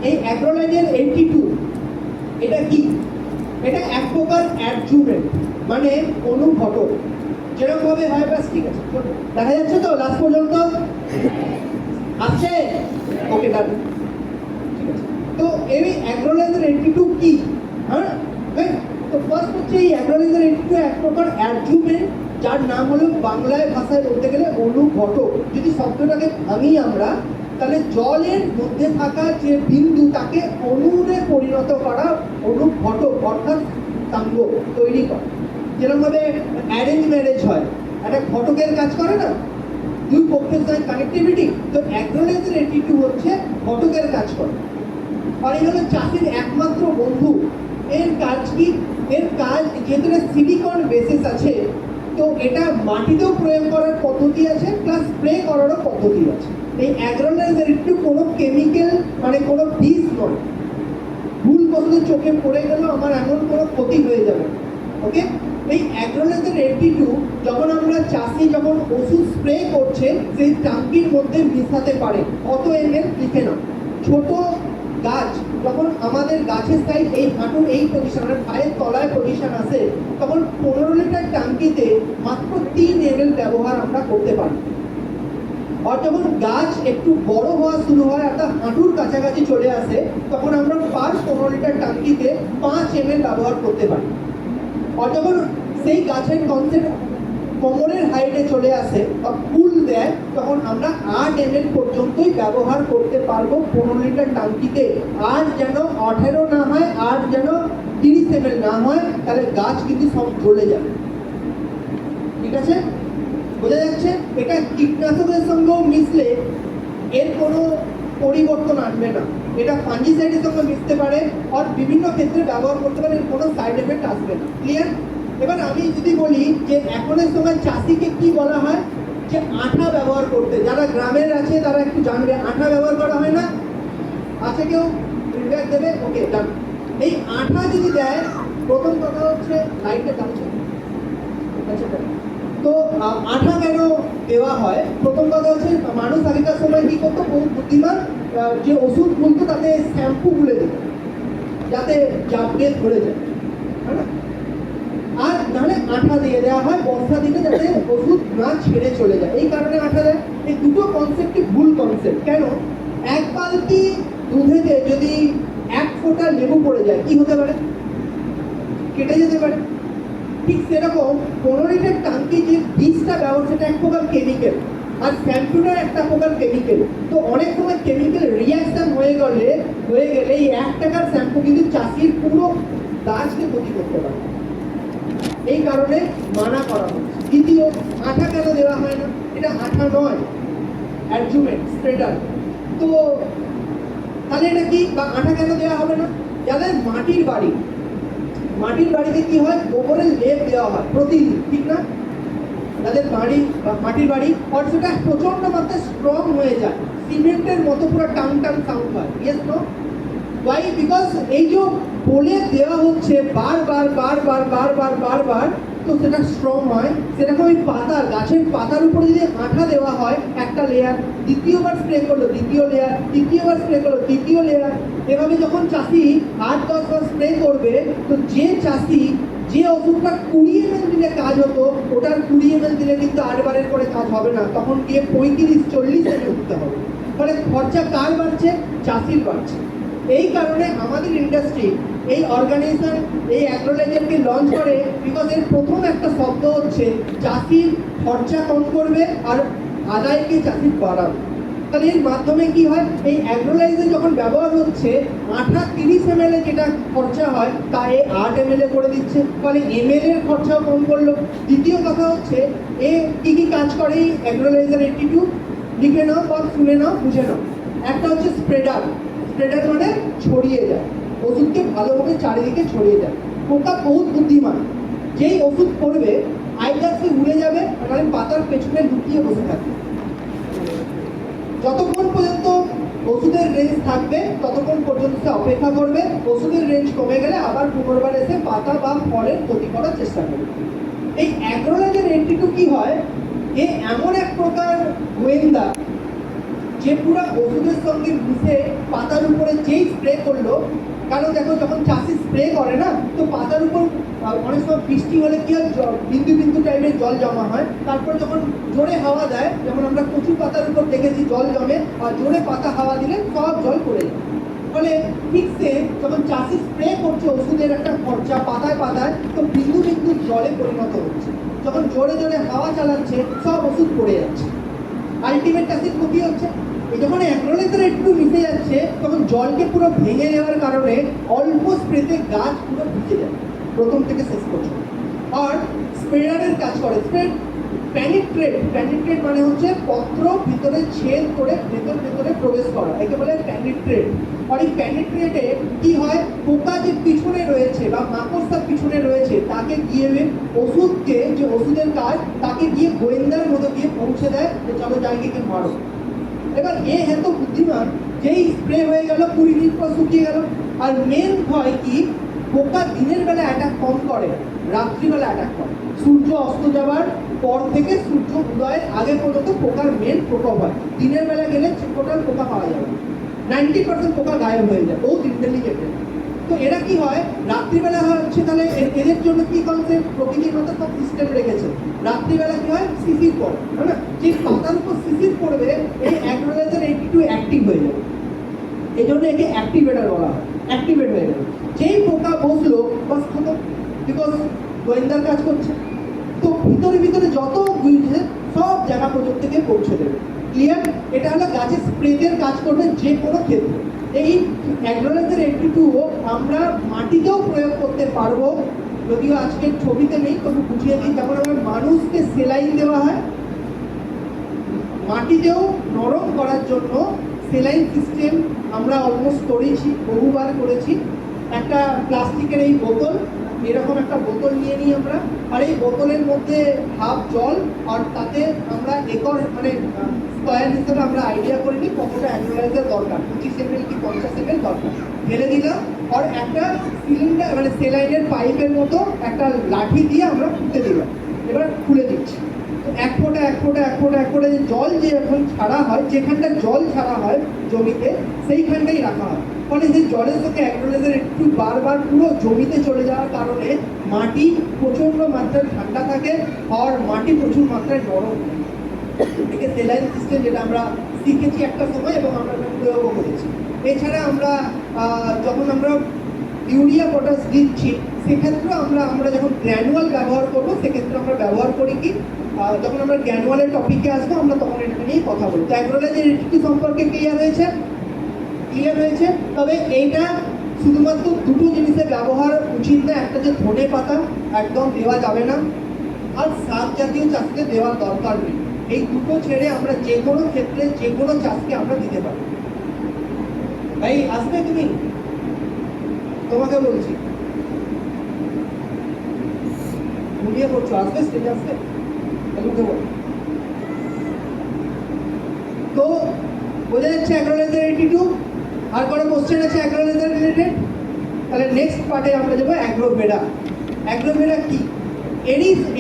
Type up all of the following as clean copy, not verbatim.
এই অ্যাগ্রোলাইজের 82 এটা কি? এটা এক প্রকার অ্যাডজুভেন্ট, মানে অনুঘটক। যেরকম ভাবে হয়, ব্যাস ঠিক আছে, দেখা যাচ্ছে তো লাস্ট পর্যন্ত আসছে? ওকে, ডান, ঠিক আছে। তো এই অ্যাগ্রোলাইজের 82 কি? হ্যাঁ, তো ফার্স্ট হচ্ছে এই অ্যাগ্রোলাইজের 82 এক প্রকার অ্যাডজুভেন্ট, যার নাম হলো বাংলায় ভাষায় বলতে গেলে অনুঘটক। যদি শব্দটাকে ভাঙি আমরা, তাহলে জলের মধ্যে থাকা যে বিন্দু তাকে অণুরে পরিণত করা অনুঘটক, অর্থাৎ সাঙ্গ তৈরি করা। যেরকম ভাবে অ্যারেঞ্জ ম্যারেজ হয়, একটা ঘটকের কাজ করে না, দুই পক্ষের সাথে কানেক্টিভিটি। তো অ্যাগ্রোলাইজের 82 হচ্ছে ঘটকের কাজ করে। আর এই হলো চাষির একমাত্র বন্ধু। এর কাজ কি? এর কাজ, যেহেতু সিলিকন বেসিস আছে, তো এটা মাটিতেও প্রয়োগ করার পদ্ধতি আছে, প্লাস স্প্রে করারও পদ্ধতি আছে। এই অ্যাগ্রোলাইজের একটু কোনো কেমিক্যাল, মানে কোনো বিষ নয়। ভুল বস্তু চোখে পড়ে গেল আমার এমন কোনো ক্ষতি হয়ে যাবে, ওকে? এই অ্যাগ্রোলাইজের 82 যখন আমরা চাষি যখন ওষুধ স্প্রে করছে, সেই ট্যাঙ্কির মধ্যে মিশাতে পারে। কত ml লিখে নাও। ছোট গাছ যখন আমাদের গাছের সাইজ এই হাঁটুর এই পজিশন, মানে পায়ের তলায় পজিশন আসে, তখন 15 লিটার ট্যাঙ্কিতে মাত্র 3 ml ব্যবহার আমরা করতে পারি। আর যখন গাছ একটু বড় হওয়া শুরু হয়, অর্থাৎ হাঁটুর কাছাকাছি চলে আসে, তখন আমরা 15 লিটার ট্যাঙ্কিতে 5 ml ব্যবহার করতে পারি। আর যখন সেই গাছের কনসেপ্ট কোমরের হাইটে চলে আসে বা ফুল দেয়, তখন আমরা 8 ml পর্যন্তই ব্যবহার করতে পারবো 15 লিটার ট্যাঙ্কিতে। আর যেন 18 না হয়, আর যেন 30 ml না হয়, তাহলে গাছ কিন্তু সব জ্বলে যাবে। ঠিক আছে, বোঝা যাচ্ছে? এটা কীটনাশকের সঙ্গেও মিশলে এর কোনো পরিবর্তন আনবে না। এটা ফাঙ্গিসাইডের সঙ্গে মিশতে পারে, আর বিভিন্ন ক্ষেত্রে ব্যবহার করতে পারে, এর কোনো সাইড এফেক্ট আসবে না। ক্লিয়ার? এবার আমি যদি বলি যে এখনের সময় চাষিকে কি বলা হয়, যে আঠা ব্যবহার করতে। যারা গ্রামের আছে তারা একটু জানবে আঠা ব্যবহার করা হয় না? আছে কেউ ফিডব্যাক দেবে? ওকে, ডান। এই আঠা যদি দেয়, প্রথম কথা হচ্ছে লাইটে দাঁড়ছে, আচ্ছা, তো আঠা কেন দেওয়া হয়? প্রথম কথা হচ্ছে মানুষ আগেকার সময় কি করতো, বহু বুদ্ধিমান, যে ওষুধ গুলতো তাতে শ্যাম্পু গুলে দিত, যাতে জাপড়ে ধরে যায়, হ্যাঁ। আর নাহলে আঠা দিয়ে দেওয়া হয় বর্ষা দিনে, যাতে ওষুধ না ছেড়ে চলে যায়, এই কারণে আঠা দেয়। এই দুটো কনসেপ্টই ভুল কনসেপ্ট। কেন? এক বালতি দুধেতে যদি 1 ফোঁটা লেবু পড়ে যায়, কি হতে পারে? কেটে যেতে পারে। ঠিক সেরকম 15 লিটার ট্যাঙ্কি যে বীজটা ব্যবহার, সেটা এক প্রকার কেমিক্যাল, আর শ্যাম্পুটা একটা প্রকার কেমিক্যাল। তো অনেক সময় কেমিক্যাল রিয়াকশন হয়ে গেলে এই 1 টাকার শ্যাম্পু কিন্তু চাষির পুরো গাছকে ক্ষতি করতে পারে। এই কারণে মানা করা হচ্ছে। দ্বিতীয়, আঠা কেন দেওয়া হয় না? এটা আঠা নয়, অ্যাডজুভেন্ট, স্প্রেডার। তো তাহলে এটা কি, বা আঠা কেন দেওয়া হবে না? যাদের মাটির বাড়িতে কি হয়, গোবরের লেপ দেওয়া হয় প্রতিদিন, ঠিক না? যাদের মাটির বাড়ি, আর সেটা প্রচন্ড মাত্রায় স্ট্রং হয়ে যায়, সিমেন্টের মতো পুরো টাং টাং সাউন্ড হয়। Yes, no? ওয়াই? বিকজ এই যে বলে দেওয়া হচ্ছে বারবার, তো সেটা স্ট্রং হয়। সেরকম ওই পাতা, গাছের পাতার উপরে যদি আঠা দেওয়া হয়, একটা লেয়ার, দ্বিতীয়বার স্প্রে করলো দ্বিতীয় লেয়ার, তৃতীয়বার স্প্রে করলো তৃতীয় লেয়ার, এভাবে যখন চাষি 8-10 বার স্প্রে করবে, তো যে চাষি যে ওষুধটা 20 ml দিলে কাজ হতো, ওটার 20 ml দিলে কিন্তু 8 বারের পরে কাজ হবে না, তখন গিয়ে 35-40 ml দিতে হবে। ফলে খরচা কার বাড়ছে? চাষির বাড়ছে। এই কারণে আমাদের ইন্ডাস্ট্রি এই অর্গানাইজেশন এই অ্যাগ্রোলাইজারকে লঞ্চ করে, বিকজ এর প্রথম একটা শব্দ হচ্ছে চাষির খরচা কম করবে আর আদায়কে চাষির বাড়াবে। তাহলে এর মাধ্যমে কি হয়, এই অ্যাগ্রোলাইজার যখন ব্যবহার হচ্ছে, আঠা 30 ml যেটা খরচা হয় তা 8 ml করে দিচ্ছে, ফলে ml এর খরচাও কম করলো। দ্বিতীয় কথা হচ্ছে এ কি কাজ করে এই অ্যাগ্রোলাইজার 82, লিখে নাও বা শুনে নাও, বুঝে নাও। একটা হচ্ছে স্প্রেডার মানে ছড়িয়ে যায়, ওষুধকে ভালোভাবে চারিদিকে ছড়িয়ে যায়। পোকা বহুত বুদ্ধিমান, যেই ওষুধ পড়বে আইদার সে উড়ে যাবে, নাহলে পাতার পেছনে লুকিয়ে বসে থাকবে। যতক্ষণ পর্যন্ত ওষুধের রেঞ্জ থাকবে ততক্ষণ পর্যন্ত সে অপেক্ষা করবে, ওষুধের রেঞ্জ কমে গেলে আবার পুনর্বার এসে পাতা বা ফলের ক্ষতি করার চেষ্টা করবে। এই অ্যাগ্রোলাইজার 82 কি হয়, এ এমন এক প্রকার গোয়েন্দা, যে পুরো ওষুধের সঙ্গে মিশে পাতার উপরে যেই স্প্রে করলো, কারণ দেখো যখন চাষি স্প্রে করে না, তো পাতার উপর অনেক সময় বৃষ্টি হলে কি হয়, বিন্দু বিন্দু টাইপের জল জমা হয়। তারপর যখন জোরে হাওয়া দেয়, যেমন আমরা কচু পাতার উপর দেখেছি জল জমে, আর জোরে পাতা হাওয়া দিলে সব জল পড়ে যায়। ফলে ঠিকসে যখন চাষি স্প্রে করছে ওষুধের একটা খরচা পাতায় পাতায়, তো বিন্দু বিন্দু জলে পরিণত হচ্ছে। যখন জোরে জোরে হাওয়া চালাচ্ছে, সব ওষুধ পড়ে যাচ্ছে। আলটিমেট চাষির ক্ষতি হচ্ছে। এই যখন অ্যাগ্রোলেজার একটু মিশে যাচ্ছে, তখন জলকে পুরো ভেঙে দেওয়ার কারণে অল্প স্প্রেতে গাছ পুরো ভিজে যায় প্রথম থেকে শেষ পর্যন্ত। আর স্প্রেয়ারের কাজ করে প্যানিট্রেট মানে হচ্ছে পত্র ভিতরে ছেদ করে ভেতরে প্রবেশ করা, একে বলে প্যানিট্রেট। আর এই প্যানিট্রেটে কি হয়, পোকা যে পিছনে রয়েছে বা মাকড়সা পিছনে রয়েছে, তাকে গিয়ে ওষুধকে, যে ওষুধের কাজ, তাকে গিয়ে গোয়েন্দার মতো গিয়ে পৌঁছে দেয় যে চলো জায়গাকে মারো। এবার এত বুদ্ধিমান, যেই স্প্রে হয়ে গেল 20 মিনিট পর শুকিয়ে গেল। আর মেন হয় কি, পোকা দিনের বেলা অ্যাটাক কম করে, রাত্রিবেলা অ্যাটাক করে। সূর্য অস্ত যাওয়ার পর থেকে সূর্য উদয়ের আগে পর্যন্ত পোকার মেন প্রকোপ হয়। দিনের বেলা গেলে টোটাল পোকা পাওয়া যাবে, 90% পোকা গায়েব হয়ে যায়, ও ইন্টেলিজেন্ট। তো এরা কি হয়, রাত্রিবেলা হচ্ছে, তাহলে এদের জন্য কি কনসেপ্ট, প্রকৃতির মতো সব সিস্টেম রেখেছে। রাত্রিবেলা কি হয়, শিশির পড়ে, হ্যাঁ না, যে পাতার উপর শিশির পড়বে, এই অ্যাগ্রোলেজার একটু অ্যাক্টিভ হয়ে যাবে। এই জন্য একে অ্যাক্টিভেটার বলা হয়, অ্যাক্টিভেট হয়ে গেল। যেই পোকা বসলো বাস খতম, বিকজ গোয়েন্দার কাজ করছে। তো ভিতরে যত বুঝছে সব জায়গা পর্যন্ত থেকে পৌঁছে দেবে। ক্লিয়ার? এটা হলো গাছের স্প্রেদের কাজ করবে যে কোনো ক্ষেত্রে। এই অ্যাগ্রোলেজার 82 আমরা মাটিতেও প্রয়োগ করতে পারবো, যদিও আজকের ছবিতে নেই, তবু বুঝিয়ে দিই। যেমন আমার মানুষকে সেলাইন দেওয়া হয়, মাটিতেও নরম করার জন্য সেলাইন সিস্টেম আমরা অলমোস্ট করেছি, বহুবার করেছি। একটা প্লাস্টিকের এই বোতল, এরকম একটা বোতল নিয়ে নিই আমরা, আর এই বোতলের মধ্যে হাফ জল, আর তাতে আমরা মানে স্কোয়ার হিসেবে আমরা আইডিয়া করে নিই কতটা অ্যাগ্রোলাইজার দরকার, 25 ml কি 50 ml দরকার, ঢেলে দিলাম। আর একটা সিলিন্ডার মানে সেলাইনের পাইপের মতো একটা লাঠি দিয়ে আমরা ফুটে দিলাম। এবার খুলে দিচ্ছি, তো এক ফোঁটা যে জল যে এখন ছাড়া হয়, যেখানটা জল ছাড়া হয় জমিতে, সেইখানটাই রাখা হয়। ফলে সেই জলের সঙ্গে অ্যাগ্রোলেজার একটু বারবার পুরো জমিতে চলে যাওয়ার কারণে মাটি প্রচণ্ড মাত্রায় ঠান্ডা থাকে, আর মাটি প্রচুর মাত্রায় নরম। একে সেলাইন সিস্টেম, যেটা আমরা শিখেছি একটা সময় এবং আমরা প্রয়োগও করেছি। এছাড়া আমরা যখন আমরা ইউরিয়া পটাশ দিচ্ছি, সেক্ষেত্রে আমরা যখন গ্র্যানুয়াল ব্যবহার করবো, সেক্ষেত্রে আমরা ব্যবহার করি কি, যখন আমরা গ্র্যানুয়ালের টপিকে আসবো আমরা তখন এটা নিয়ে কথা বলবো। তো অ্যাগ্রোলেজার একটু সম্পর্কে ক্লিয়ার হয়েছে। তবে এইটা শুধুমাত্র দুটো জিনিসে ব্যবহার উচিত না, একটা যে ধনে পাতা একদম দেওয়া যাবে না, আর শাক জাতীয় চাষকে দেওয়ার দরকার নেই। এই দুটো ছেড়ে আমরা যে কোনো ক্ষেত্রে যে কোনো চাষকে আমরা দিতে পারি। ভাই আসবে তুমি, তোমাকে বলছি, ঘুমিয়ে পড়ছো, আসবে স্টেজে আসবে, উঠে বল। তো বোঝা যাচ্ছে অ্যাগ্রোলেজার 82। আর কোনো কোশ্চেন আছে অ্যাগ্রোলেজার রিলেটেড? তাহলে নেক্সট পার্টে আমরা যাবো অ্যাগ্রোভেরা। অ্যাগ্রোভেরা কি?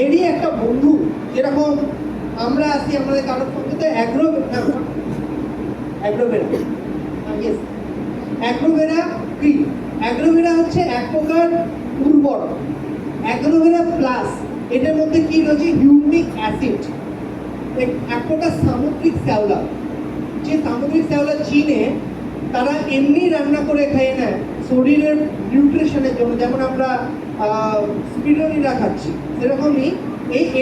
এরই একটা বন্ধু, যেরকম আমরা আসি আমাদের কারোর সঙ্গে, তো অ্যাগ্রোভেরা কি? অ্যাগ্রোভেরা হচ্ছে এক প্রকার উর্বর। অ্যাগ্রোভেরা প্লাস, এটার মধ্যে কি রয়েছে, হিউমিক অ্যাসিড, এক প্রকার সামুদ্রিক শ্যাওলা। যে সামুদ্রিক শ্যাওলা চীনে তারা এমনি রান্না করে খেয়ে নেয় শরীরের নিউট্রিশনের জন্য, যেমন আমরা স্পিরুলিনা খাচ্ছি, সেরকমই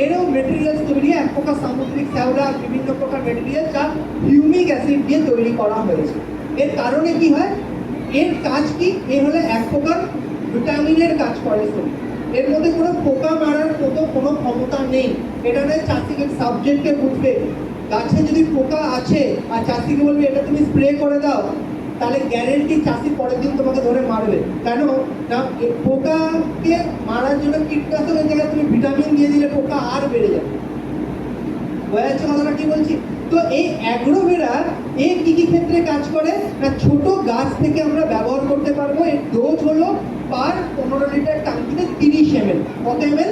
এরও মেটেরিয়ালস তৈরি, এক প্রকার সামুদ্রিক শ্যাওলা, বিভিন্ন প্রকার মেটেরিয়াল যা হিউমিক অ্যাসিড দিয়ে তৈরি করা হয়েছে। এর কারণে কি হয়, এর কাজ কি, এ হলো এক প্রকার ভিটামিনের কাজ করে শরীর। এর মধ্যে কোনো পোকা মারার মতো কোনো ক্ষমতা নেই। এটা নয় চাষিকে সাবজেক্টকে বুঝবে, গাছে যদি পোকা আছে আর চাষিকে বলবে এটা তুমি স্প্রে করে দাও, তাহলে গ্যারেন্টি চাষি পরের দিন তোমাকে ধরে মারবে। কেন না, পোকাকে মারার জন্য কীটনাশকের জায়গায় তুমি ভিটামিন দিয়ে দিলে পোকা আর বেড়ে যাবে। বোঝা যাচ্ছে কথাটা কি বলছি? তো এই অ্যাগ্রোভেরা কি ক্ষেত্রে কাজ করে না, ছোট গাছ থেকে আমরা ব্যবহার করতে পারবো। এর ডোজ হলো পার 15 লিটার ট্যাঙ্কিতে 30 ml। কত ml?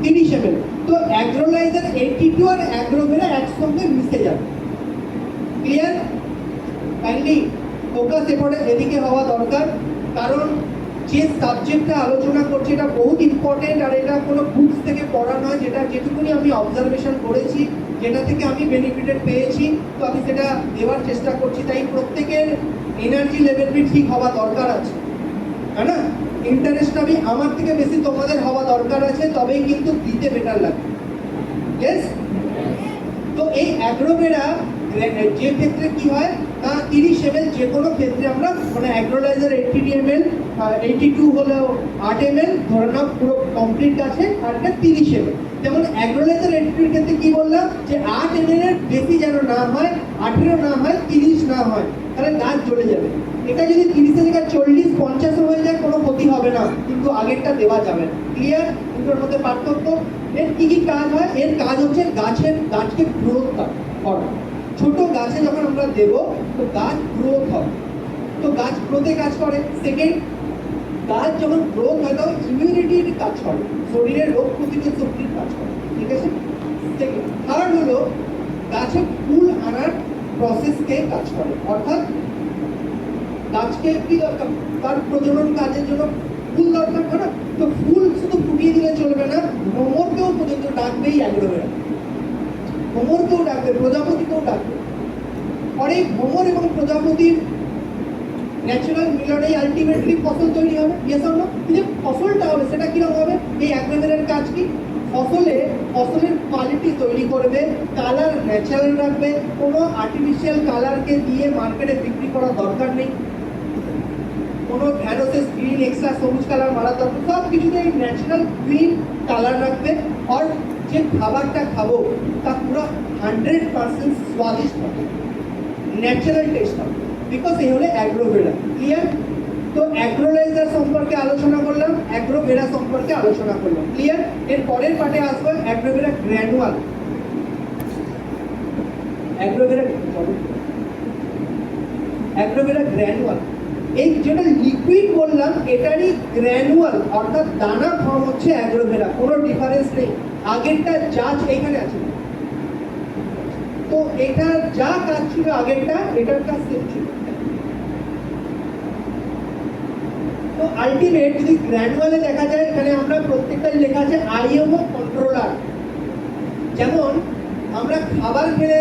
30 ml। তো অ্যাগ্রোলাইজার 82 আর অ্যাগ্রোভেরা একসঙ্গে মিশে যাবে। ক্লিয়ার? কাইন্ডলি ফোকাস এদিকে হওয়া দরকার, কারণ যে সাবজেক্টটা আলোচনা করছি এটা বহুত ইম্পর্টেন্ট, আর এটা কোনো বুকস থেকে পড়া নয়, যেটুকুনি আমি অবজারভেশন করেছি, যেটা থেকে আমি বেনিফিটেড পেয়েছি, তো আমি সেটা দেওয়ার চেষ্টা করছি। তাই প্রত্যেকের এনার্জি লেভেলটি ঠিক হওয়া দরকার আছে, তাই না? ইন্টারেস্টটা আমার থেকে বেশি তোমাদের হওয়া দরকার আছে, তবেই কিন্তু দিতে বেটার লাগবে। ইয়েস? তো এই অ্যাগ্রোভেরা যে ক্ষেত্রে কি হয়, 30 ml যে কোনো ক্ষেত্রে আমরা মানে অ্যাগ্রোলাইজার 80 ml 82 হলেও 8 ml ধরে নাও পুরো কমপ্লিট গাছে, আর এটা 30 ml। যেমন অ্যাগ্রোলাইজার 80 ক্ষেত্রে কি বললাম যে 8 ml এর বেশি যেন না হয়, 18 না হয়, 30 না হয়, তাহলে গাছ জ্বলে যাবে। এটা যদি 30 এর জায়গায় 40 50 হয়ে যায় কোনো ক্ষতি হবে না, কিন্তু আগেরটা দেওয়া যাবে না। ক্লিয়ার? দুটোর মধ্যে পার্থক্য। এর কি কি কাজ হয়? এর কাজ হচ্ছে গাছকে গ্রোথ করা। ছোট গাছে যখন আমরা দেব তো গাছ গ্রোথ হয়, তো গাছ গ্রোথে কাজ করে। সেকেন্ড, গাছ যখন গ্রোথ হয় তখন ইমিউনিটির কাজ করে, শরীরের রোগ প্রতিরোধ শক্তির কাজ করে। ঠিক আছে? সেকেন্ড। থার্ড হলো গাছে ফুল আনার প্রসেসকে কাজ করে, অর্থাৎ গাছকে কি দরকার, তার প্রজনন কাজের জন্য ফুল দরকার, না? তো ফুল শুধু ফুটিয়ে দিলে চলবে না, ভ্রমরকেও পর্যন্ত ডাকবেই অ্যাগ্রোভেরা, ভ্রমরকেও ডাকবে, প্রজাপতিকেও ডাকবে। আর এই ভ্রমর এবং প্রজাপতির ন্যাচারাল মিলনেই আলটিমেটলি ফসল তৈরি হবে। Yes or no? যে ফসলটা হবে সেটা কিরকম হবে? এই অ্যাগ্রোভেরার কাজ কি? ফসলের কোয়ালিটি তৈরি করবে, কালার ন্যাচারাল রাখবে, কোনো আর্টিফিশিয়াল কালারকে দিয়ে মার্কেটে বিক্রি করার দরকার নেই, কোনো ভ্যানোসেস গ্রিন এক্সট্রা সবুজ কালার মারা দরকার, সব কিছুতে এই ন্যাচারাল গ্রিন কালার রাখবে। আর যে খাবারটা খাবো তা পুরো 100% স্বাদিষ্ট হবে, ন্যাচারাল টেস্ট হবে, বিকজ এই হলো অ্যাগ্রোভেরা। ক্লিয়ার? তো অ্যাগ্রোলাইজার সম্পর্কে আলোচনা করলাম, অ্যাগ্রোভেরা সম্পর্কে আলোচনা করলাম। ক্লিয়ার? এর পরের পার্টে আসবো অ্যাগ্রোভেরা গ্র্যানুয়াল। অ্যাগ্রোভেরা গ্র্যানুয়াল, এই যেটা লিকুইড বললাম এটারই গ্র্যানুয়াল অর্থাৎ দানা ফর্ম হচ্ছে অ্যাগ্রোভেরা, কোনো ডিফারেন্স নেই। আগেরটা জাজ এইখানে আছে, তো এটা যা কাজ ছিল আগেরটা, এটার কাজ সেম ছিল। তো আলটিমেট যদি গ্র্যানুয়ালে দেখা যায়, এখানে আমরা প্রত্যেকটা লেখা আছে আইএমও কন্ট্রোলার। যেমন আমরা খাবার খেলে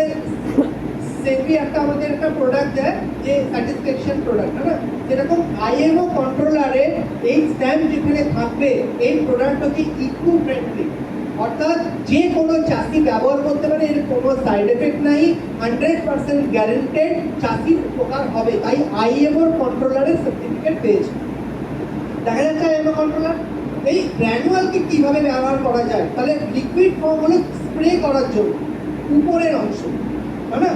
সেফি একটা আমাদের একটা প্রোডাক্ট দেয় যে স্যাটিসফ্যাকশন প্রোডাক্ট, না? যেরকম আইএমও কন্ট্রোলারে এই স্ট্যাম্প যেখানে থাকবে এই প্রোডাক্ট হচ্ছে ইকো ফ্রেন্ডলি, অর্থাৎ যে কোনো চাষি ব্যবহার করতে পারে, এর কোনো সাইড এফেক্ট নাই, 100% গ্যারেন্টেড চাষির উপকার হবে। তাই আইএমও কন্ট্রোলারের সার্টিফিকেট পেয়েছে। দেখা যাচ্ছে আইএমও কন্ট্রোলার। এই গ্র্যানুয়ালকে কিভাবে ব্যবহার করা যায়? তাহলে লিকুইড ফর্ম হলো স্প্রে করার জন্য উপরের অংশ, তাই না?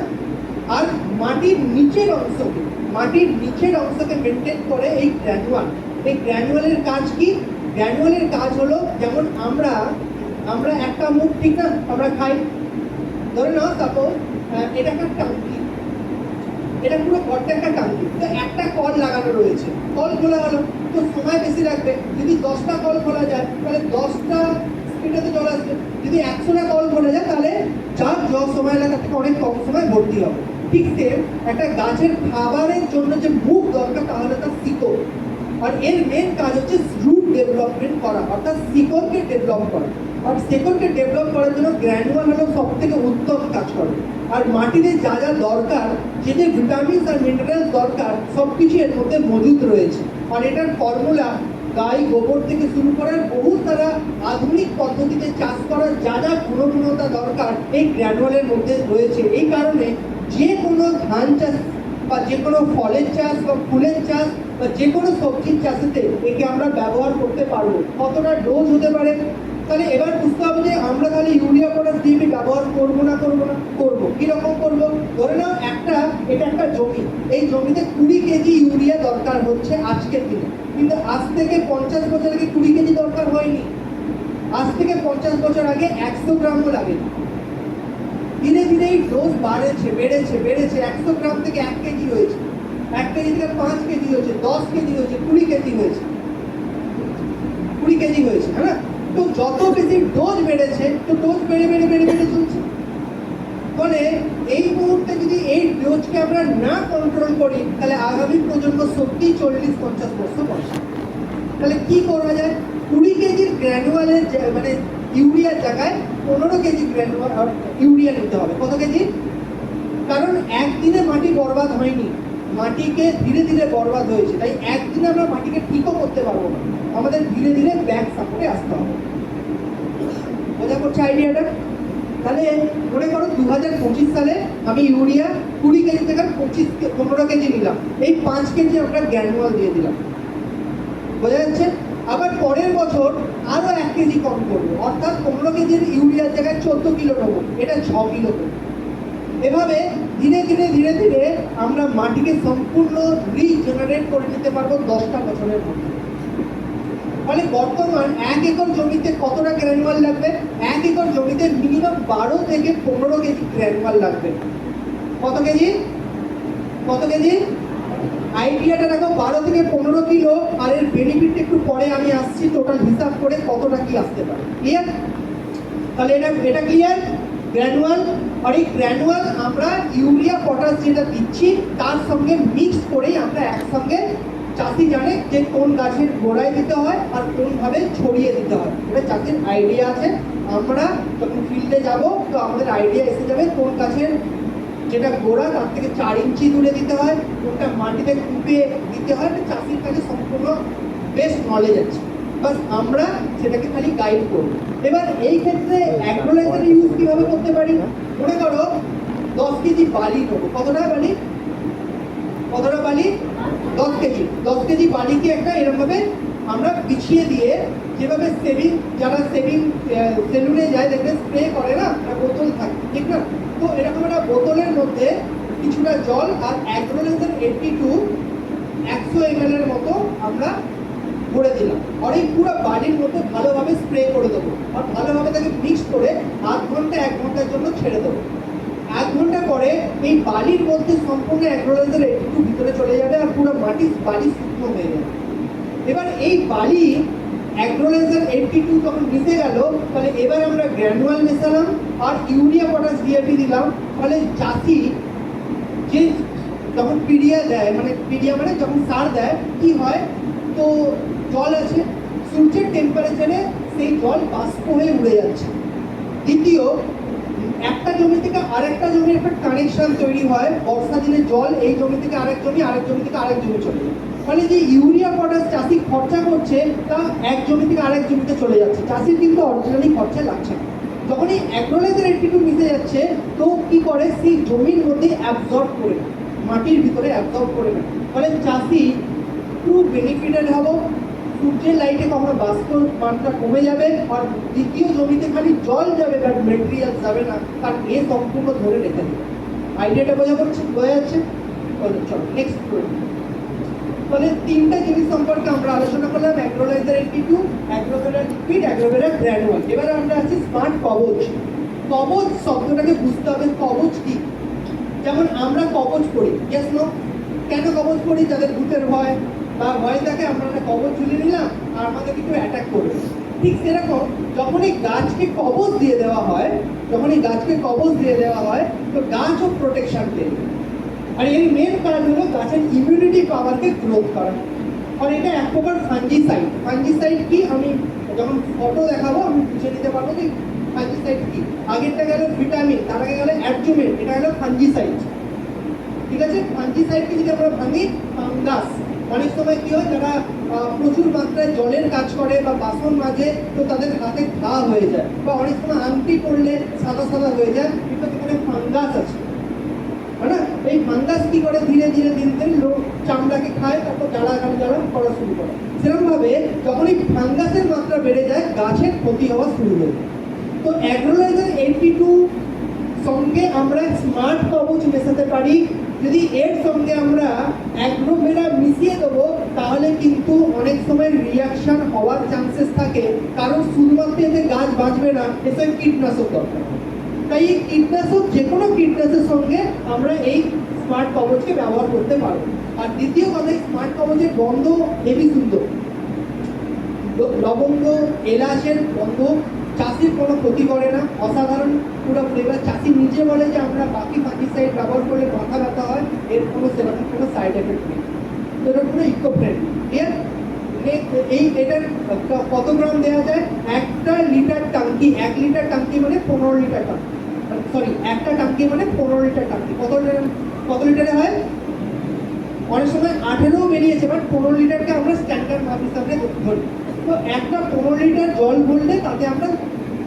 আর মাটির নিচের অংশকে মেনটেন করে এই গ্র্যানুয়াল। এই গ্র্যানুয়ালের কাজ কি? গ্র্যানুয়ালের কাজ হলো, যেমন আমরা একটা মুখ, ঠিক না, আমরা খাই, ধরে নাও সাপোজ এটা একটা টাঙ্কি, এটা পুরো ঘরটা একটা টাঙ্কি, তো একটা কল লাগানো রয়েছে, কল খোলা হলো, তো সময় বেশি লাগবে। যদি 10টা কল খোলা যায় তাহলে 10টা স্পিডে জল আসবে। যদি 100টা কল খোলা যায় তাহলে যার জল সময় লাগা থেকে অনেক কম সময় ভর্তি হবে। ঠিক সেম একটা গাছের খাবারের জন্য যে মুখ দরকার তাহলে তার শিকড়, আর এর মেন কাজ হচ্ছে রুট ডেভেলপমেন্ট করা, অর্থাৎ শিকড়কে ডেভেলপ করা। আর শিকড়কে ডেভেলপ করার জন্য গ্র্যানুয়াল হলো সব থেকে উত্তম কাজ করে। আর মাটিতে যা যা দরকার, যে যে ভিটামিনস আর মিনারেলস দরকার, সব কিছু এর মধ্যে মজুদ রয়েছে। আর এটার ফর্মুলা গাই গোবর থেকে শুরু করে বহু তারা আধুনিক পদ্ধতিতে চাষ করার যা যা গুণগুণতা দরকার এই গ্র্যানুয়ালের মধ্যে রয়েছে। এই কারণে যে কোনো ধান চাষ বা যে কোনো ফলের চাষ বা ফুলের চাষ বা যে কোনো সবজির চাষেতে একে আমরা ব্যবহার করতে পারবো। কতটা ডোজ হতে পারে? তাহলে এবার বুঝতে হবে যে আমরা তাহলে ইউরিয়া পটাশ ডিএপি ব্যবহার করবো না করবো। কিরকম করবো? ধরে নাও এটা একটা জমি, এই জমিতে 20 কেজি ইউরিয়া দরকার হচ্ছে আজকের দিনে, কিন্তু আজ থেকে 50 বছর আগে 20 কেজি দরকার হয়নি। আজ থেকে 50 বছর আগে 100 গ্রামও লাগে। ধীরে ধীরে এই ডোজ বেড়েছে 100 গ্রাম থেকে 1 কেজি হয়েছে, 1 কেজি থেকে 5 কেজি হয়েছে, 10 কেজি হয়েছে, 20 কেজি হয়েছে, 20 কেজি হয়েছে, হ্যাঁ। তো যত বেশি ডোজ বেড়েছে, তো ডোজ বেড়ে চলছে। ফলে এই মুহূর্তে যদি এই ডোজকে আমরা না কন্ট্রোল করি তাহলে আগামী প্রজন্ম সত্যি 40-50 বছর বয়স। তাহলে কি করা যায়? 20 কেজির গ্র্যানুয়ালের মানে ইউরিয়ার জায়গায় 15 কেজি গ্র্যানুয়াল ইউরিয়া নিতে হবে। কত কেজি? কারণ একদিনে মাটি বরবাদ হয়নি, মাটিকে ধীরে ধীরে বরবাদ হয়েছে। তাই একদিনে আমরা মাটিকে ঠিকও করতে পারবো না, আমাদের ধীরে ধীরে ব্যাক সাপোর্টে আসতে হবে। বোঝা করছে আইডিয়াটা? তাহলে মনে করো 2025 সালে আমি ইউরিয়া 20 কেজি থেকে 15 কেজি নিলাম, এই 5 কেজি আমরা গ্র্যানুয়াল দিয়ে দিলাম। বোঝা যাচ্ছে? আবার পরের বছর আরো 1 কেজি কম করবো, অর্থাৎ 15 কেজির ইউরিয়ার জায়গায় 14 কিলো নেবো, এটা 6 কিলো করবো। এভাবে ধীরে ধীরে ধীরে ধীরে আমরা মাটিকে সম্পূর্ণ রিজেনারেট করে নিতে পারবো 10টা বছরের মধ্যে। ফলে বর্তমান 1 একর জমিতে কতটা গ্র্যানুয়াল লাগবে? 1 একর জমিতে মিনিমাম 12 থেকে 15 কেজি গ্র্যানুয়াল লাগবে। কত কেজি? কত কেজি? আইডিয়াটা রাখো 12 থেকে 15 কিলো। আর এর বেনিফিট একটু পরে আমি আসছি, টোটাল হিসাব করে কতটা কি আসতে পারে। ক্লিয়ার? তাহলে এটা ক্লিয়ার? গ্র্যানুয়াল, আর এই গ্র্যানুয়াল আমরা ইউরিয়া পটাশ যেটা দিচ্ছি তার সঙ্গে মিক্স করেই আমরা একসঙ্গে, চাষি জানে যে কোন গাছের গোড়ায় দিতে হয় আর কোনভাবে ছড়িয়ে দিতে হয়, এটা চাষির আইডিয়া আছে। আমরা যখন ফিল্ডে যাব তো আমাদের আইডিয়া এসে যাবে কোন গাছের যেটা গোড়া তার থেকে 4 ইঞ্চি দূরে দিতে হয়, কোনটা মাটিতে কুপে দিতে হয়, এটা চাষির কাছে সম্পূর্ণ বেস্ট নলেজ আছে। বাস আমরা সেটাকে খালি গাইড করব। এবার এই ক্ষেত্রে অ্যাগ্রোলাইজার ইউজ কিভাবে করতে পারি? মনে করো 10 কেজি বালি নেবো। কতটা বালি? কতটা বালি? 10 কেজি। 10 কেজি বালিকে একটা এরকমভাবে আমরা বিছিয়ে দিয়ে, যেভাবে যারা সেলুনে যায় দেখবে স্প্রে করে না, একটা বোতল থাকে, ঠিক না? তো এরকম একটা বোতলের মধ্যে কিছুটা জল আর অ্যাগ্রোলাইজার 82 100 ml এর মতো আমরা ভরে দিলাম, আর এই পুরো বালির মধ্যে ভালোভাবে স্প্রে করে দেবো, আর ভালোভাবে তাকে মিক্স করে আধ ঘন্টা 1 ঘন্টার জন্য ছেড়ে দেবো। 1 ঘন্টা পরে এই বালির মধ্যে সম্পূর্ণ অ্যাগ্রোলাইজার একটু ভিতরে চলে যাবে আর পুরো বালি শুকনো হয়ে যাবে। এবার এই বালি অ্যাগ্রোলাইজার 82 যখন মিশে গেল, তাহলে এবার আমরা গ্র্যানুয়াল মেশালাম আর ইউরিয়া পটাশ ডিএপি দিলাম। ফলে চাষি যে যখন পিডিয়া দেয়, মানে পিডিয়া মানে যখন সার দেয়, কি হয়? তো জল আছে, সূর্যের টেম্পারেচারে সেই জল বাষ্প হয়ে উড়ে যাচ্ছে। দ্বিতীয়, একটা জমি থেকে আরেকটা জমির একটা কানেকশন তৈরি হয়, বর্ষা দিনে জল এই জমি থেকে আরেক জমি, আরেক জমি থেকে আরেক জমি চলে যায়। ফলে যে ইউরিয়া পটাশ চাষি খরচা করছে তা এক জমি থেকে আরেক জমিতে চলে যাচ্ছে, চাষির কিন্তু অরিজিনালি খরচা লাগছে না। যখন এই অ্যাগ্রোলাইজার 82 মিশে যাচ্ছে তো কি করে? সেই জমির মধ্যে অ্যাবজর্ব করে নেয়, মাটির ভিতরে অ্যাবজর্ব করে নেয়। ফলে চাষি খুব বেনিফিটেড হবো। সূর্যের লাইটে কখনো বাষ্প মাত্রা কমে যাবে, আর দ্বিতীয় জমিতে খালি জল যাবে বাট মেটেরিয়াল যাবে না, তার এ সম্পূর্ণ ধরে রেখে দেবে। আইডিয়াটা বোঝা যাচ্ছে? চলো নেক্সট। ফলে 3টা জিনিস সম্পর্কে আমরা আলোচনা করলাম, অ্যাগ্রোলাইজার 82, অ্যাগ্রোভেরা লিকুইড, অ্যাগ্রোভেরা গ্র্যানুয়াল। এবার আমরা আছি স্মার্ট কবচ। কবচ শব্দটাকে বুঝতে হবে, কবচ কি? যেমন আমরা কবচ করি, ইয়েস নো? কেন কবচ করি? যাদের ভূতের ভয় বা ভয় থাকে, আমরা একটা কবচ ঝুলিয়ে নিলাম আর আমাদের কিছু অ্যাটাক করবে। ঠিক সেরকম যখন এই গাছকে কবচ দিয়ে দেওয়া হয়, তো গাছও প্রোটেকশন পেয়ে। আর এর মেন কারণ হলো গাছের ইমিউনিটি পাওয়ারকে গ্রোথ করা। আর এটা এক প্রকার ফাঙ্গিসাইড। ফাঙ্গিসাইড কি আমি যখন ফটো দেখাবো আমি বুঝে নিতে পারবো যে ফাঙ্গিসাইড কি। আগেরটা গেল ভিটামিন, তার আগে গেল অ্যাডজুমেন্ট, এটা হলো ফাঙ্গিসাইড। ঠিক আছে? ফাঙ্গিসাইডকে যদি আমরা ভাঙি, ফাঙ্গাস। অনেক সময় কি হয়, যারা প্রচুর মাত্রায় জলের কাজ করে বা বাসন মাজে তো তাদের হাতে ঘা হয়ে যায়, বা অনেক সময় আংটি করলে সাদা সাদা হয়ে যায়, কিন্তু এখানে ফাঙ্গাস আছে। না, এই ফাঙ্গাস কি করে? ধীরে ধীরে দিন দিন লোক চামড়াকে খায়, তারপর জ্বালা করা শুরু করে। সেরকম ভাবে যখন এই ফাঙ্গাসের মাত্রা বেড়ে যায়, গাছের ক্ষতি হওয়া শুরু হয়ে যায়। তো অ্যাগ্রোলাইজার 82 সঙ্গে আমরা স্মার্ট কবচ মেশাতে পারি। যদি এর সঙ্গে আমরা অ্যাগ্রোভেরা মিশিয়ে দেবো, তাহলে কিন্তু অনেক সময় রিয়াকশন হওয়ার চান্সেস থাকে, কারণ শুধুমাত্র এতে গাছ বাঁচবে না, এসব কীটনাশক দরকার। তাই এই কীটনাশক, যে কোনো কীটনাশকের সঙ্গে আমরা এই স্মার্ট কবচকে ব্যবহার করতে পারবো। আর দ্বিতীয় কথা, স্মার্ট কবচের গন্ধ হেভি সুন্দর। লবঙ্গ, এলাচের গন্ধ চাষির কোনো ক্ষতি করে না, অসাধারণ পুরো ফ্লেভার। চাষি নিজে বলে যে আমরা বাকি ফার্টিসাইড ব্যবহার করলে মাথা ব্যথা হয়, এর কোনো সেরকম কোনো সাইড এফেক্ট নেই। তো এটা পুরো ইকো ফ্রেন্ডলি। ক্লিয়ার? এই এটার কত গ্রাম দেওয়া যায়? একটা লিটার টাঙ্কি, 1 লিটার টাঙ্কি মানে 15 লিটার টাঙ্কি, সরি একটা টাঙ্কি মানে 15 লিটার টাঙ্কি। কত লিটারে হয়? অনেক সময় 18 বেরিয়েছে, বাট 15 লিটারকে আমরা স্ট্যান্ডার্ড মাপ হিসাবে ধরি। তো একটা 15 লিটার জল ভরলে তাতে আমরা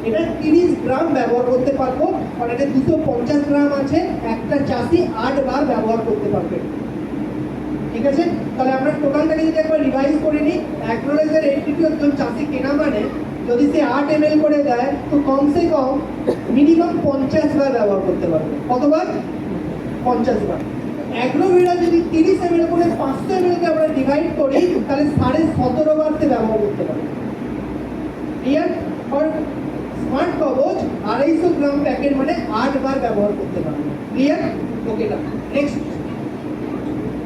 এটা 30 গ্রাম ব্যবহার করতে পারবো। আর এটা 250 গ্রাম আছে, একটা চাষি 8 বার ব্যবহার করতে পারবে। ঠিক আছে? তাহলে আমরা টোটালটাকে যদি একবার রিভাইজ করে নিই, অ্যাগ্রোলাইজার 82 একজন চাষি কেনা মানে যদি সে 8 ml করে দেয়, তো কমসে কম মিনিমাম 50 বার ব্যবহার করতে পারবে। কতবার? 50 বার। অ্যাগ্রোভেরা যদি 30 ml করে 500 ml কে আমরা ডিভাইড করি, তাহলে 17.5 বার সে ব্যবহার করতে পারবে। ক্লিয়ার? আর স্মার্ট কবচ 250 গ্রাম প্যাকেট মানে 8 বার ব্যবহার করতে পারবে। ক্লিয়ার? ওকে না।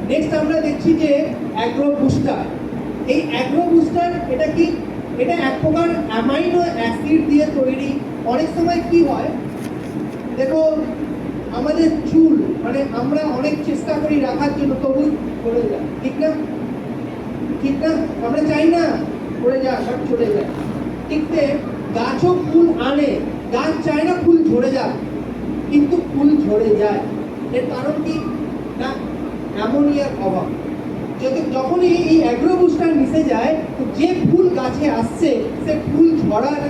নেক্সট আমরা দেখছি যে অ্যাগ্রো বুস্টার। এই অ্যাগ্রো বুস্টার এটা কি? এটা এক প্রকার অ্যামাইনো অ্যাসিড দিয়ে তৈরি। অনেক সময় কি হয় দেখো, আমাদের চুল মানে আমরা অনেক চেষ্টা করি রাখার জন্য, তবু পড়ে যায়। ঠিক না? ঠিক না? আমরা চাই না পড়ে যাক, সব চলে যায়। ঠিক গাছও ফুল আনে, গাছ চায় না ফুল ঝরে যাক, কিন্তু ফুল ঝরে যায়। এর কারণ কি? না অ্যামোনিয়ার অভাব। যখনই এই অ্যাগ্রো বুস্টার মিশে যায়, তো যে ফুল গাছে আসছে সে ফুল ঝরার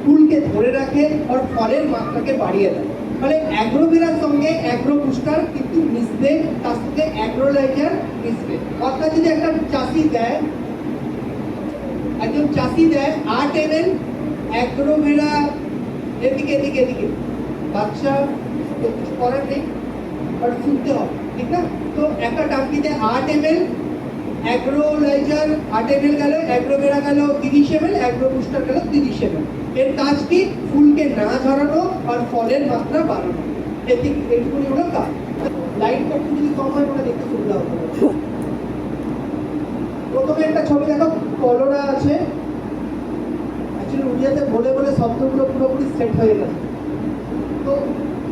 ফুলকে ধরে রাখে আর ফলের মাত্রাকে বাড়িয়ে দেয়। ফলে অ্যাগ্রোভেরার সঙ্গে অ্যাগ্রো বুস্টার কিন্তু মিশবে, তার সঙ্গে অ্যাগ্রোলাইজার মিশবে। অর্থাৎ যদি একটা চাষি দেয়, একজন চাষি দেয় 8 ml অ্যাগ্রোভেরা, এদিকে এদিকে এদিকে বাচ্চা, তো কিছু করার নেই, আর শুনতে হবে। ঠিক না? তো একটা টাঙ্কিতে 8 ml অ্যাগ্রোলাইজার 8 ml গেল, অ্যাগ্রোভেরা গেল 30 ml, অ্যাগ্রো বুস্টার গেল 30 ml। এর কাজ কি? ফুলকে না ঝরানো আর ফলের মাত্রা বাড়ানো। এইটুকুনি হলো কাজ। লাইটটা একটু যদি কম হয় ওটা দেখতে সুবিধা হবে। প্রথমে একটা ছবি দেখো, কলোরা আছে। অ্যাকচুয়ালি উড়িয়াতে বলে বলে শব্দগুলো পুরোপুরি সেট হয়ে গেছে, তো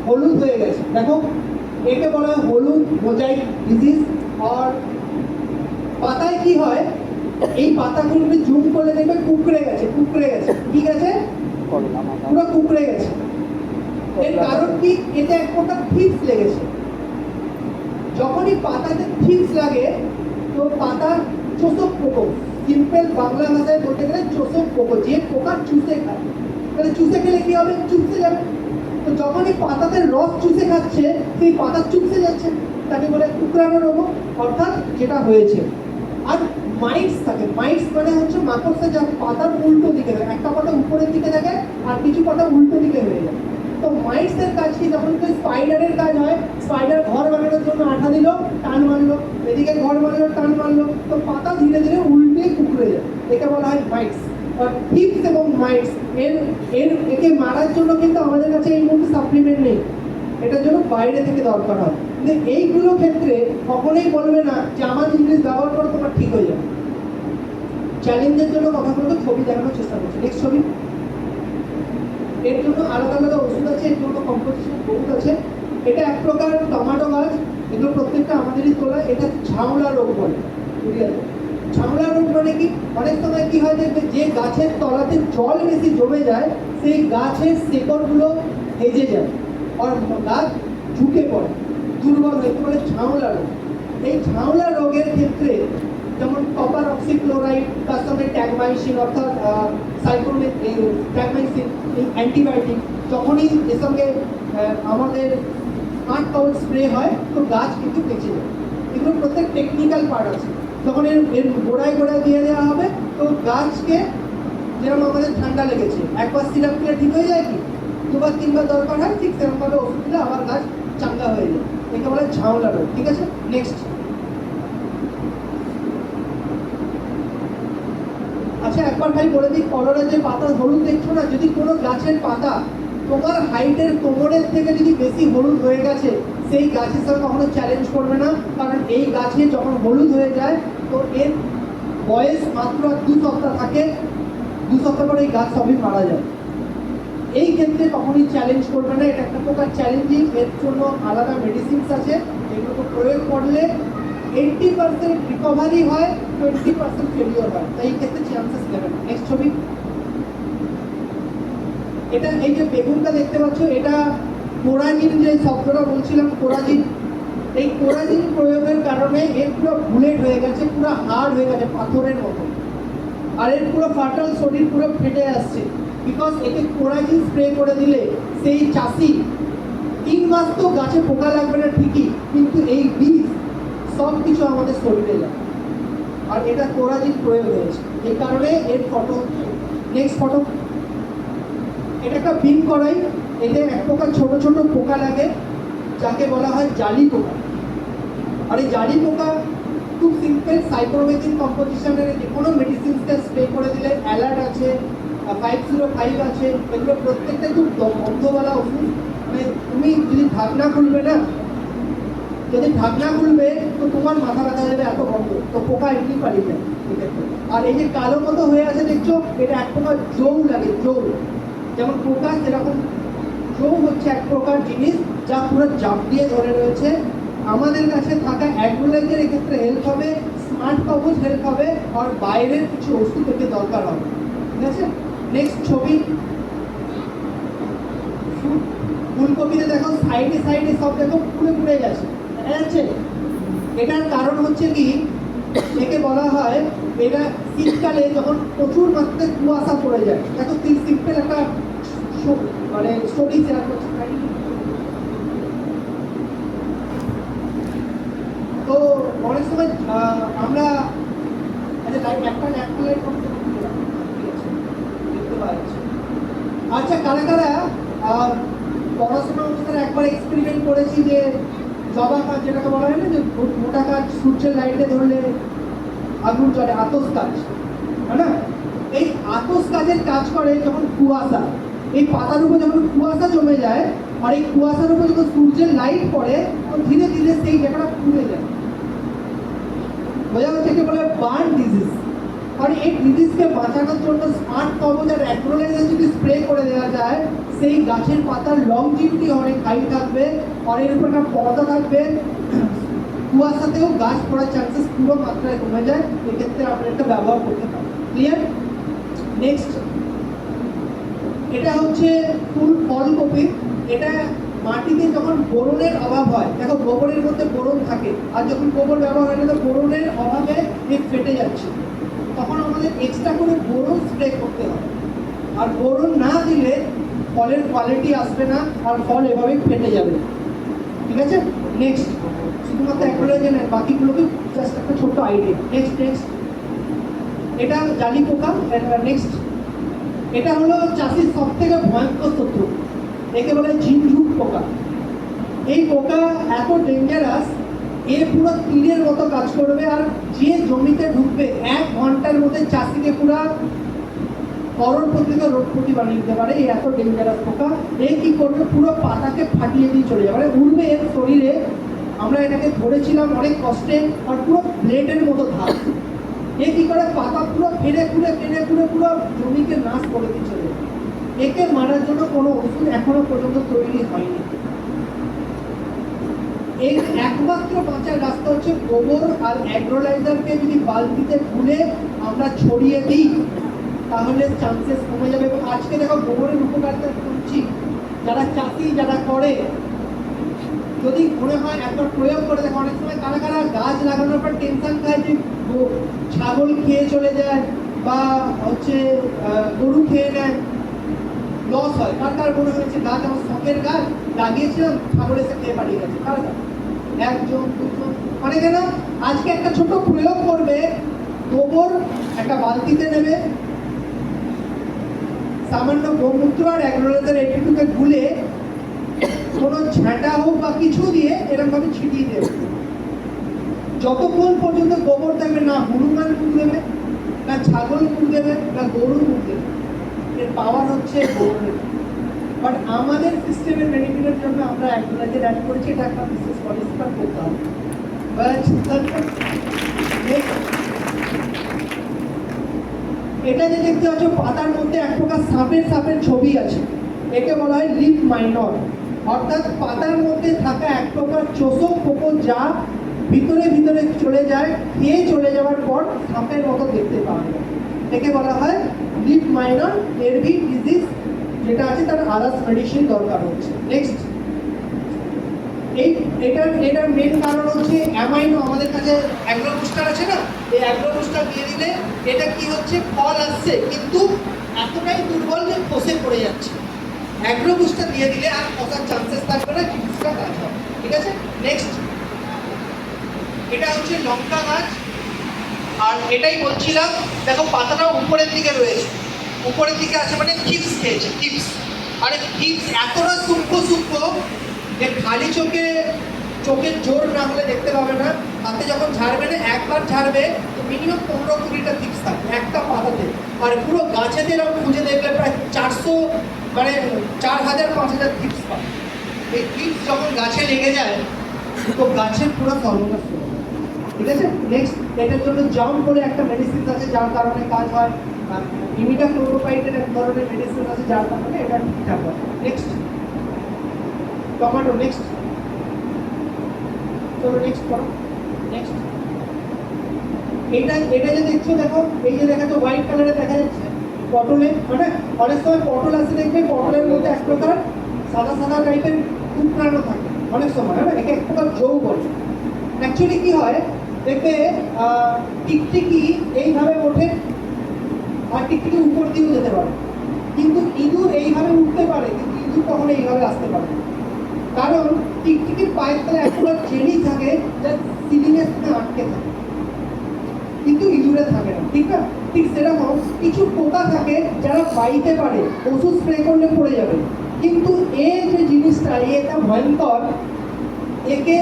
হলুদ হয়ে গেছে। দেখো একে বলা হয় হলুদ মোজাইক ডিজিজ। আর পাতায় কি হয়, এই পাতাগুলো জুম করলে দেখবে কুকড়ে গেছে। ঠিক আছে? পুরো কুকড়ে গেছে। এর কারণ কি? এটা এক প্রকার থিপস লেগেছে। যখনই পাতাতে থিপস লাগে, তো পাতা চোষক পোকা, সিম্পল বাংলা ভাষায় বলতে গেলে চোষক পোকা, যে পোকা চুষে খায়। তাহলে চুষে খেলে কি হবে? চুপসে যাবে। তো যখনই পাতাতে রস চুষে খাচ্ছে, সেই পাতা চুপসে যাচ্ছে, তাকে বলে কুকড়ানো রোগ। অর্থাৎ যেটা হয়েছে। আর মাইটস থাকে, মাইটস মানে হচ্ছে মাকড়সা, যা পাতার উল্টো দিকে থাকে। একটা পাতা উপরের দিকে থাকে আর কিছু পাতা উল্টো দিকে হয়ে যায়। তো মাইটসের কাজ কি? যখন স্পাইডারের কাজ হয়, স্পাইডার ঘর বানানোর জন্য আঠা দিল, টান মারলো, এদিকে ঘর বানালো, টান মারলো, তো পাতা ধীরে ধীরে উল্টে কুকড়ে যায়। একে বলা হয় মাইটস। থিপস এবং মাইটস একে মারার জন্য কিন্তু আমাদের কাছে এই মুহূর্তে সাপ্লিমেন্ট নেই, এটার জন্য বাইরে থেকে দরকার হয়। কিন্তু এইগুলো ক্ষেত্রে কখনোই বলবে না যে আমার জিনিস ব্যবহার করো তোমার ঠিক হয়ে যাবে। চ্যালেঞ্জের জন্য কথাগুলো ছবি দেখানোর চেষ্টা করছি। নেক্সট ছবি। এর জন্য আলাদা আলাদা ওষুধ আছে, এর জন্য কম্পোজিশন বহুত আছে। এটা এক প্রকার টমেটো গাছ, এগুলো প্রত্যেকটা আমাদেরই তোলা। এটা ঝাউলা রোগ বলে। ঝাউলা রোগ মানে কি? অনেক সময় কি হয় দেখবে, যে গাছের তলাতে জল বেশি জমে যায়, সেই গাছের শিকড়গুলো হেজে যায় আর গাছ ঝুঁকে পড়ে, দুর্বল হয়ে বলে ঝাউলা রোগ। এই ঝাউলা রোগের ক্ষেত্রে যেমন কপার অক্সিক্লোরাইড, তার সঙ্গে ট্যাগমাইসিন অর্থাৎ ট্যাগমাইসিন, এই অ্যান্টিবায়োটিক যখনই এর সঙ্গে আমাদের 8 কাউন্ট স্প্রে হয়, তো গাছ কিন্তু বেঁচে যায়। এগুলো প্রত্যেক টেকনিক্যাল পার্ট আছে। তখন এর গোড়ায় দিয়ে দেওয়া হবে, তো গাছকে যেরকম আমাদের ঠান্ডা লেগেছে, একবার সিরাপ দিলে ঠিক হয়ে যায়, কি 2বার 3বার দরকার হয়, ঠিক সেরকমভাবে ওষুধ দিলে আবার গাছ চাঙ্গা হয়ে যায়। একে বলে ঝাউলা রোগ। ঠিক আছে? নেক্সট। আচ্ছা একবার ভাই বলে দিই, কলোরার যে পাতা হলুদ দেখছো না, যদি কোনো গাছের পাতা তোমার হাইটের কোমরের থেকে যদি বেশি হলুদ হয়ে গেছে, সেই গাছের সঙ্গে কখনো চ্যালেঞ্জ করবে না। কারণ এই গাছে যখন হলুদ হয়ে যায়, তো এর বয়স মাত্র 2 সপ্তাহ থাকে। 2 সপ্তাহ পরে এই গাছ সবই মারা যায়। এই ক্ষেত্রে কখনই চ্যালেঞ্জ করবে না, এটা একটা প্রকার চ্যালেঞ্জিং। এর জন্য আলাদা মেডিসিনস আছে, যেগুলো প্রয়োগ করলে 80% রিকভারি হয়, 20% ফেলিওর হয়, তাই এই ক্ষেত্রে চান্সেস নেবে না। নেক্সট ছবি, এটা এই যে বেগুনটা দেখতে পাচ্ছ, এটা কোরাজিন, যে শব্দটা বলছিলাম কোরাজিন, এই কোরাজিন প্রয়োগের কারণে এর পুরো বুলেট হয়ে গেছে, পুরো হার্ড হয়ে গেছে পাথরের মতো, আর এর পুরো ফাটাল শরীর পুরো ফেটে আসছে। বিকজ একে কোরাজিন স্প্রে করে দিলে সেই চাষি 3 মাস তো গাছে পোকা লাগবে না ঠিকই, কিন্তু এই বীজ সব কিছু আমাদের শরীরে যায়, আর এটা কোরাজিন প্রয়োগ হয়েছে, এই কারণে এর ফটো। নেক্সট ফটো, এটা একটা বিন কড়াই, এতে এক প্রকার ছোট ছোট পোকা লাগে, যাকে বলা হয় জালি পোকা। আর এই জালি পোকা খুব সিম্পল, সাইক্লোমেথিন কম্পোজিশনের যে কোনো মেডিসিনসকে স্প্রে করে দিলে, অ্যালার্ট আছে, 505 আছে, এগুলো প্রত্যেকটা খুব গন্ধওয়ালা ওষুধ। মানে তুমি যদি ঢাকনা খুলবে না, যদি ঢাকনা খুলবে তো তোমার মাথা ব্যথা যাবে, এত গন্ধ, তো পোকা এমনি পারি যায়। আর এই যে কালো মতো হয়ে আছে দেখছো, এটা এক প্রকার জৌ লাগে, জৌ, যেমন পোকা সেরকম জৌ হচ্ছে এক প্রকার জিনিস যা পুরো জাপ দিয়ে ধরে রয়েছে। আমাদের কাছে থাকা অ্যাগ্রোলাইজের এক্ষেত্রে হেল্প হবে, স্মার্ট কবচ হেল্প হবে, আর বাইরের কিছু ওষুধ থেকে দরকার হবে। ঠিক আছে, নেক্সট ছবি, ফুলকপিতে দেখো সাইডে সাইডে সব দেখো পুড়ে পুড়ে গেছে, দেখা যাচ্ছে। এটার কারণ হচ্ছে কি, একে বলা হয়, এটা শীতকালে যখন প্রচুর মাত্রায় কুয়াশা পড়ে যায়, দেখো সিম্পল একটা মানে স্টোরি শেয়ার করছি। তো অনেক সময় আমরা আচ্ছা, কারা কারা পড়াশোনার অবস্থায় একবার এক্সপেরিমেন্ট করেছি যে জবা কাজ, যেটাকে বলা হয় না যে মোটা কাজ সূর্যের লাইটে ধরলে আগুন জ্বলে, আতস কাজ, হ্যাঁ না? এই আতস কাজের কাজ করে যখন কুয়াশা, এই পাতার উপর যখন কুয়াশা জমে যায়, আর এই কুয়াশার উপর যখন সূর্যের লাইট পড়ে, তখন ধীরে ধীরে সেই জায়গাটা পুড়ে যায়, বোঝা যাচ্ছে, বলে বার্ন ডিজিজ। আর এই ডিজিজকে বাঁচানোর জন্য স্মার্ট কবচ আর অ্যাগ্রোলাইজার যদি স্প্রে করে দেওয়া যায়, সেই গাছের পাতার লংজিভিটি অনেক হাই থাকবে, আর এর উপর একটা পর্দা থাকবে, কুয়াশাতেও গাছ পড়ার চান্সেস পুরো মাত্রায় কমে যায়। এক্ষেত্রে আমরা এটা ব্যবহার করতে পারি। ক্লিয়ার? নেক্সট, এটা হচ্ছে ফুলকপি। এটা মাটিতে যখন বোরনের অভাব হয়, দেখো গোবরের মধ্যে বোরন থাকে, আর যখন গোবর ব্যবহার হয় না, তো বোরনের অভাবে ফেটে যাচ্ছে, তখন আমাদের এক্সট্রা করে বোরন স্প্রে করতে হবে। আর বোরন না দিলে ফলের কোয়ালিটি আসবে না, আর ফল এভাবেই ফেটে যাবে। ঠিক আছে, নেক্সট, শুধুমাত্র অ্যাগ্রোলাইজার নয়, বাকিগুলোকে জাস্ট একটা ছোট্ট আইডিয়া। নেক্সট নেক্সট, এটা জালি পোকা। নেক্সট, এটা হলো চাষির সব থেকে ভয়ঙ্কর শত্রু, একে বলে ঝিনঝুক পোকা। এই পোকা এত ডেঞ্জারাস, এ পুরো তীরের মতো কাজ করবে, আর যে জমিতে ঢুকবে 1 ঘন্টার মধ্যে চাষিকে পুরো করোড়পতি রোগপতি বানিয়ে দিতে পারে। এই এত ডেঞ্জারাস পোকা। এ কি করবে, পুরো পাতাকে ফাটিয়ে দিয়ে চলে যাবে, মানে উড়বে এর শরীরে। আমরা এটাকে ধরেছিলাম অনেক কষ্টে, আর পুরো ব্লেডের মতো ধাপ। এ কি করে, পাতা পুরো ফেড়ে ফুড়ে পুরো জমিকে নাশ করে দিয়ে চলে যাবে। একে মারার জন্য কোনো ওষুধ এখনো পর্যন্ত তৈরি হয়নি। এর একমাত্র বাঁচার রাস্তা হচ্ছে গোবর আর অ্যাগ্রোলাইজারকে যদি বালতিতে গুলে আমরা ছড়িয়ে দিই, তাহলে চান্সেস কমে যাবে। এবং আজকে দেখো গোবরের উপকারিতা করছি, যারা চাষি যারা করে, যদি মনে হয় একবার প্রয়োগ করে দেখো। অনেক সময় কারা কারা গাছ লাগানোর পর টেনশন খায় যে ছাগল খেয়ে চলে যায়, বা হচ্ছে গরু খেয়ে নেয়, লস হয়। কার কার মনে হয়েছে গাছ আমার শখের গাছ লাগিয়েছিলাম, ছাগল এসে খেয়ে পাঠিয়ে গেছে? কার কার? 1 জন 2 জন, অনেকে না। আজকে একটা ছোট প্রয়োগ করবে, গোবর একটা বালতিতে নেবে, সামান্য গোমূত্র আর অ্যাগ্রোলাইজার একটুকে গুলে কোনো ঝাঁটা হোক বা কিছু দিয়ে এরকম ভাবে ছিটিয়ে দেবে। যতক্ষণ পর্যন্ত গোবর দেবে না হনুমান মুখ দেবে, না ছাগল মুখ দেবে, না গরু মুখ দেবে, এর পাওয়ার হচ্ছে গোবরের। বাট আমাদের সিস্টেমের বেনিফিটের জন্য আমরা অ্যাগ্রোলাইজার অ্যাড করেছি, এটা একটা বিশেষ পরিষ্কার করতে হবে। এটা যে দেখতে পাচ্ছ, পাতার মধ্যে এক প্রকার সাপের ছবি আছে। একে বলা হয় লিফ মাইনর, অর্থাৎ পাতার মধ্যে থাকা এক প্রকার চোষক পোকা যা ভিতরে ভিতরে চলে যায়, খেয়ে চলে যাওয়ার পর সাপের মতো দেখতে পাওয়া যায়। একে বলা হয় লিফ মাইনর। এরবি ডিজিজ যেটা আছে তার আদার্স মেডিসিন দরকার হচ্ছে। নেক্সট, এটার মেন কারণ হচ্ছে অ্যামাইনো। আমাদের কাছে অ্যাগ্রো বুস্টার আছে না, এই অ্যাগ্রো বুস্টার দিয়ে দিলে এটা কি হচ্ছে, ফল আসছে কিন্তু এতটাই দুর্বল যে খসে পড়ে যাচ্ছে। অ্যাগ্রো বুস্টার দিয়ে দিলে আর খসার চান্সেস থাকবে না, জিনিসটা কাজ হবে। ঠিক আছে। নেক্সট, এটা হচ্ছে লঙ্কা গাছ, আর এটাই বলছিলাম দেখো পাতাটা উপরের দিকে রয়েছে, উপরের দিকে আছে মানে চিপস খেয়েছে, চিপস। আরে চিপস এতটা সূক্ষ্ম সূক্ষ্ম যে খালি চোখের জোর না হলে দেখতে পাবে না। হাতে যখন ঝাড়বে না, একবার ঝাড়বে তো মিনিমাম 15-20টা চিপস থাকবে একটা পাতাতে। আর পুরো গাছেতে এরকম খুঁজে দেখলে প্রায় 400 মানে 4000-5000 চিপস পাবে। এই চিপস যখন গাছে লেগে যায় তো গাছের পুরো সর্বনাশ হয়ে যায়। ঠিক আছে। নেক্সট, এটার জন্য জাম বলে একটা মেডিসিন আছে যার কারণে কাজ হয়, ইমিডাক্লোপ্রোপাইডের এক ধরনের মেডিসিন আছে যার কারণে এটা ঠিকঠাক হয়। Next, tomato. নেক্সট, চলো নেক্সট করো। নেক্সট, এটা যে দেখছো, দেখো এই যে দেখা যাচ্ছে হোয়াইট কালারে দেখা যাচ্ছে পটলে, মানে অনেক সময় পটল আছে দেখবে, পটলের মধ্যে এক প্রকার সাদা সাদা টাইপের টুকরানো থাকে অনেক সময়, হ্যাঁ একে এক প্রকার যৌ বলে। অ্যাকচুয়ালি কি হয় দেখবে, টিকটিকি এইভাবে ওঠে আর টিকটিকি উপর দিয়েও যেতে পারে, কিন্তু ইঁদুর এইভাবে উঠতে পারে, কিন্তু ইঁদুর কখনো এইভাবে আসতে পারে না। কারণ টিকটিকির পায়ের তলায় একটা জেলি থাকে যা সিলিংয়ের সাথে আটকে থাকে, কিন্তু ইঁদুরে থাকে না। ঠিক না? ঠিক সেরকম কিছু পোকা থাকে যারা বাইতে পারে, ওষুধ স্প্রে করলে পড়ে যাবে, কিন্তু এই যে জিনিসটা এটা ভয়ঙ্কর, একে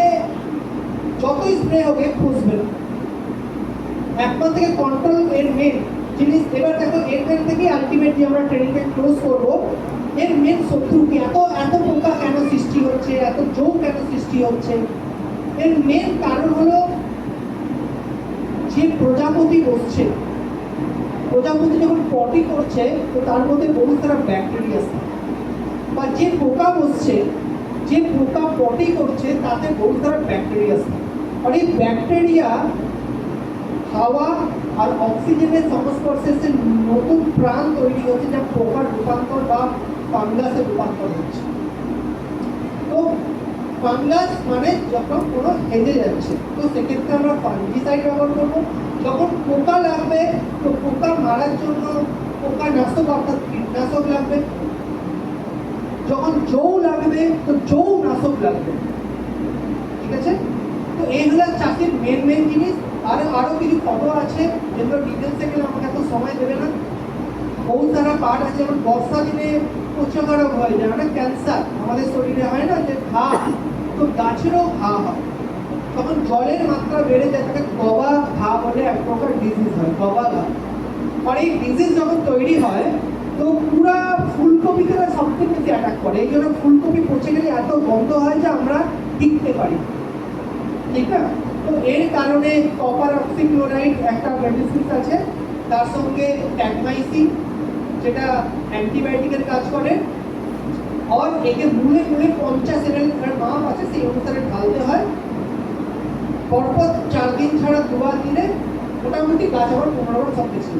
যতই স্প্রে হবে খুঁজবে না। একবার থেকে কন্ট্রোল এর মেন জিনিস। এবার দেখো এখান থেকে আলটিমেটলি আমরা ট্রেনিংকে ক্লোজ করবো। এর মেন শত্রু কি, এত পোকা কেন সৃষ্টি হচ্ছে, এত জোর কেন সৃষ্টি হচ্ছে? এর মেন কারণ হলো যে প্রজাপতি বসছে, প্রজাপতি যখন পটি করছে তো তার মধ্যে বহু সারা ব্যাকটেরিয়া আছে, বা যে পোকা বসছে, যে পোকা পটি করছে তাতে বহু সারা ব্যাকটেরিয়া আছে। আর এই ব্যাকটেরিয়া হাওয়া আর অক্সিজেনের সংস্পর্শে এসে নতুন প্রাণ তৈরি হচ্ছে, যা পোকার রূপান্তর বা ফাঙ্গাসে রূপান্তর হচ্ছে। তো ফাঙ্গাস মানে যখন কোনো হেজে যাচ্ছে, তো সেক্ষেত্রে আমরা ফাঙ্গিসাইড ব্যবহার করবো। যখন পোকা লাগবে তো পোকা মারার জন্য পোকা নাশক অর্থাৎ কীটনাশক লাগবে। যখন জৌ লাগবে তো জৌ নাশক লাগবে। ঠিক আছে। তো এই হলো চাষের মেন জিনিস। আরো কিছু ফটো আছে যেগুলো ডিটেলসে গেলে আমাকে এত সময় দেবে না। বহু সারা পার্ট আছে, যেমন বর্ষা দিনে প্রচুর খারাপ হয়, যেমন ক্যান্সার আমাদের শরীরে হয় না, যে ঘা, তো গাছেরও ঘা হয়। তখন জলের মাত্রা বেড়ে যায়, তাকে গবা ঘা বলে এক প্রকার ডিজিজ হয়, গবা ঘা। আর এই ডিজিজ যখন তৈরি হয় তো পুরা ফুলকপিতে সবথেকে বেশি অ্যাটাক করে। এই জন্য ফুলকপি পচে গেলে এত গন্ধ হয় যে আমরা টিকতে পারি। ঠিক না? তো এর কারণে কপার অক্সিক্লোরাইড একটা মেডিসিন আছে, তার সঙ্গে ট্যাগমাইসিন যেটা অ্যান্টিবায়োটিকের কাজ করে, আর একে মুড়ে 50 ml মাপ আছে, সেই অনুসারে ঢালতে হয়। পরপর 4 দিন ছাড়া 2বার দিলে মোটামুটি গাছ আবার পুনরাবার সব কিছু